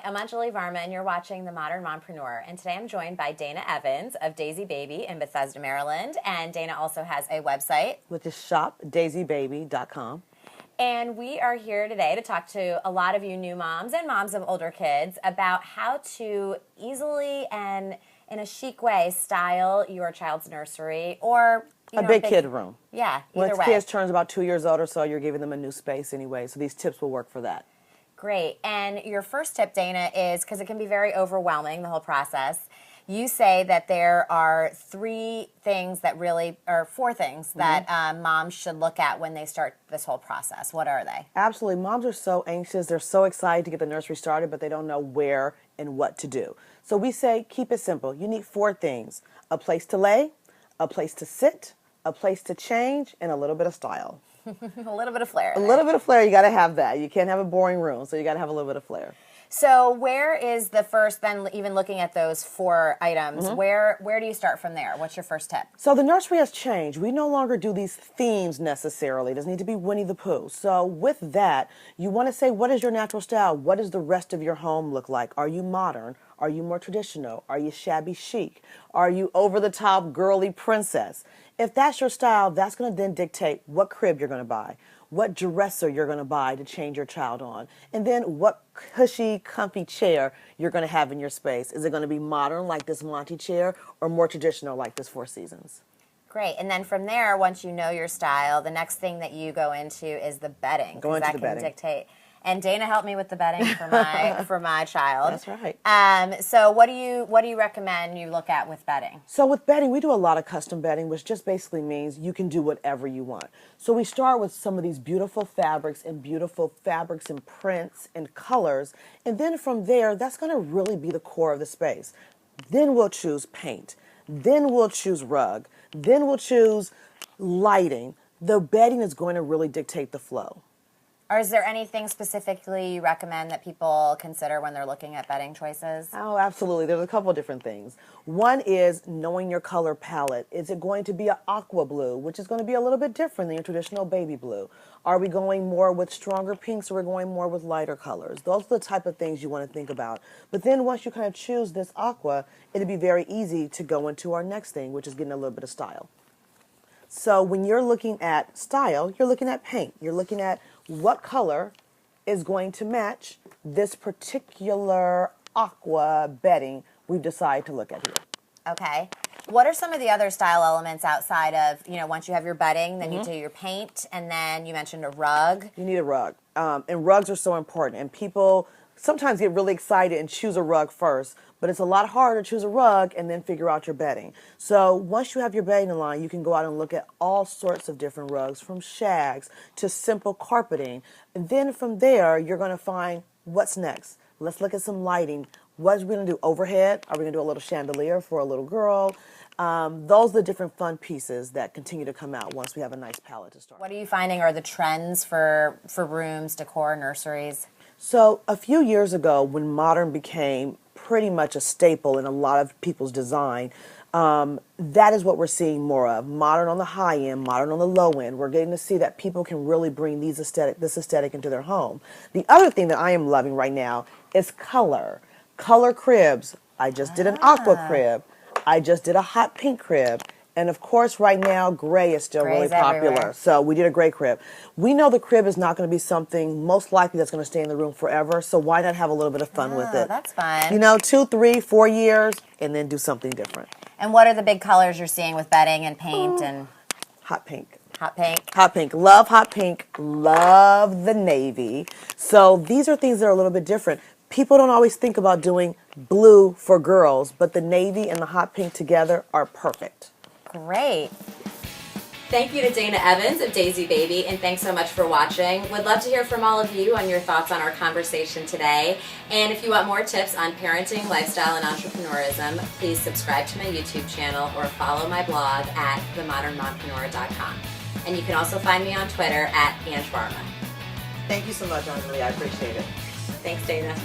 I'm Anjali Varma, and you're watching The Modern Mompreneur. And today I'm joined by Dana Evans of Daisy Baby in Bethesda, Maryland. And Dana also has a website, which is shopdaisybaby.com. And we are here today to talk to a lot of you new moms and moms of older kids about how to easily and in a chic way style your child's nursery or a big kid room. Yeah, when either way. kids turns about 2 years old or so, you're giving them a new space anyway. So these tips will work for that. Great. And your first tip, Dana, is because it can be very overwhelming, the whole process. You say that there are four things that moms should look at when they start this whole process. What are they? Absolutely. Moms are so anxious. They're so excited to get the nursery started, but they don't know where and what to do. So we say, keep it simple. You need 4 things: a place to lay, a place to sit, a place to change, and a little bit of style. A little bit of flair. A little bit of flair. You got to have that. You can't have a boring room, so you got to have a little bit of flair. So where is the first, then even looking at those 4 items, where do you start from there? What's your first tip? So the nursery has changed. We no longer do these themes necessarily. It doesn't need to be Winnie the Pooh. So with that, you want to say, what is your natural style? What does the rest of your home look like? Are you modern? Are you more traditional? Are you shabby chic? Are you over-the-top girly princess? If that's your style, that's going to then dictate what crib you're going to buy, what dresser you're going to buy to change your child on, and then what cushy, comfy chair you're going to have in your space. Is it going to be modern like this Monty chair or more traditional like this Four Seasons? Great. And then from there, once you know your style, the next thing that you go into is the bedding. Go into the bedding. Dictate. And Dana helped me with the bedding for my child. That's right. So what do you recommend you look at with bedding? So with bedding, we do a lot of custom bedding, which just basically means you can do whatever you want. So we start with some of these beautiful fabrics and prints and colors. And then from there, that's going to really be the core of the space. Then we'll choose paint. Then we'll choose rug. Then we'll choose lighting. The bedding is going to really dictate the flow. Or is there anything specifically you recommend that people consider when they're looking at bedding choices? Oh, absolutely. There's a couple of different things. One is knowing your color palette. Is it going to be an aqua blue, which is going to be a little bit different than your traditional baby blue? Are we going more with stronger pinks, or we're going more with lighter colors? Those are the type of things you want to think about. But then once you kind of choose this aqua, it'll be very easy to go into our next thing, which is getting a little bit of style. So when you're looking at style, you're looking at paint. You're looking at what color is going to match this particular aqua bedding we've decided to look at here. Okay. What are some of the other style elements outside of, once you have your bedding, then you do your paint, and then you mentioned a rug? You need a rug. And rugs are so important. And people sometimes get really excited and choose a rug first, but it's a lot harder to choose a rug and then figure out your bedding. So once you have your bedding in line, you can go out and look at all sorts of different rugs, from shags to simple carpeting. And then from there, you're going to find what's next. Let's look at some lighting. What are we going to do overhead? Are we going to do a little chandelier for a little girl? Those are the different fun pieces that continue to come out once we have a nice palette to start. What are you finding are the trends for rooms, decor, nurseries? So a few years ago, when modern became pretty much a staple in a lot of people's design, that is what we're seeing more of. Modern on the high end, modern on the low end. We're getting to see that people can really bring this aesthetic into their home. The other thing that I am loving right now is color. Color cribs. I just did an aqua crib. I just did a hot pink crib. And of course, right now, gray is still really popular. Everywhere. So we did a gray crib. We know the crib is not going to be something most likely that's going to stay in the room forever. So why not have a little bit of fun with it? That's fun. 2, 3, 4 years, and then do something different. And what are the big colors you're seeing with bedding and paint and hot pink? Hot pink. Hot pink. Love hot pink. Love the navy. So these are things that are a little bit different. People don't always think about doing blue for girls, but the navy and the hot pink together are perfect. Great. Thank you to Dana Evans of Daisy Baby, and thanks so much for watching. Would love to hear from all of you on your thoughts on our conversation today. And if you want more tips on parenting, lifestyle, and entrepreneurism, please subscribe to my YouTube channel or follow my blog at themodernmompreneur.com. And you can also find me on Twitter at AnjVarma. Thank you so much, Anjali. I appreciate it. Thanks, Dana.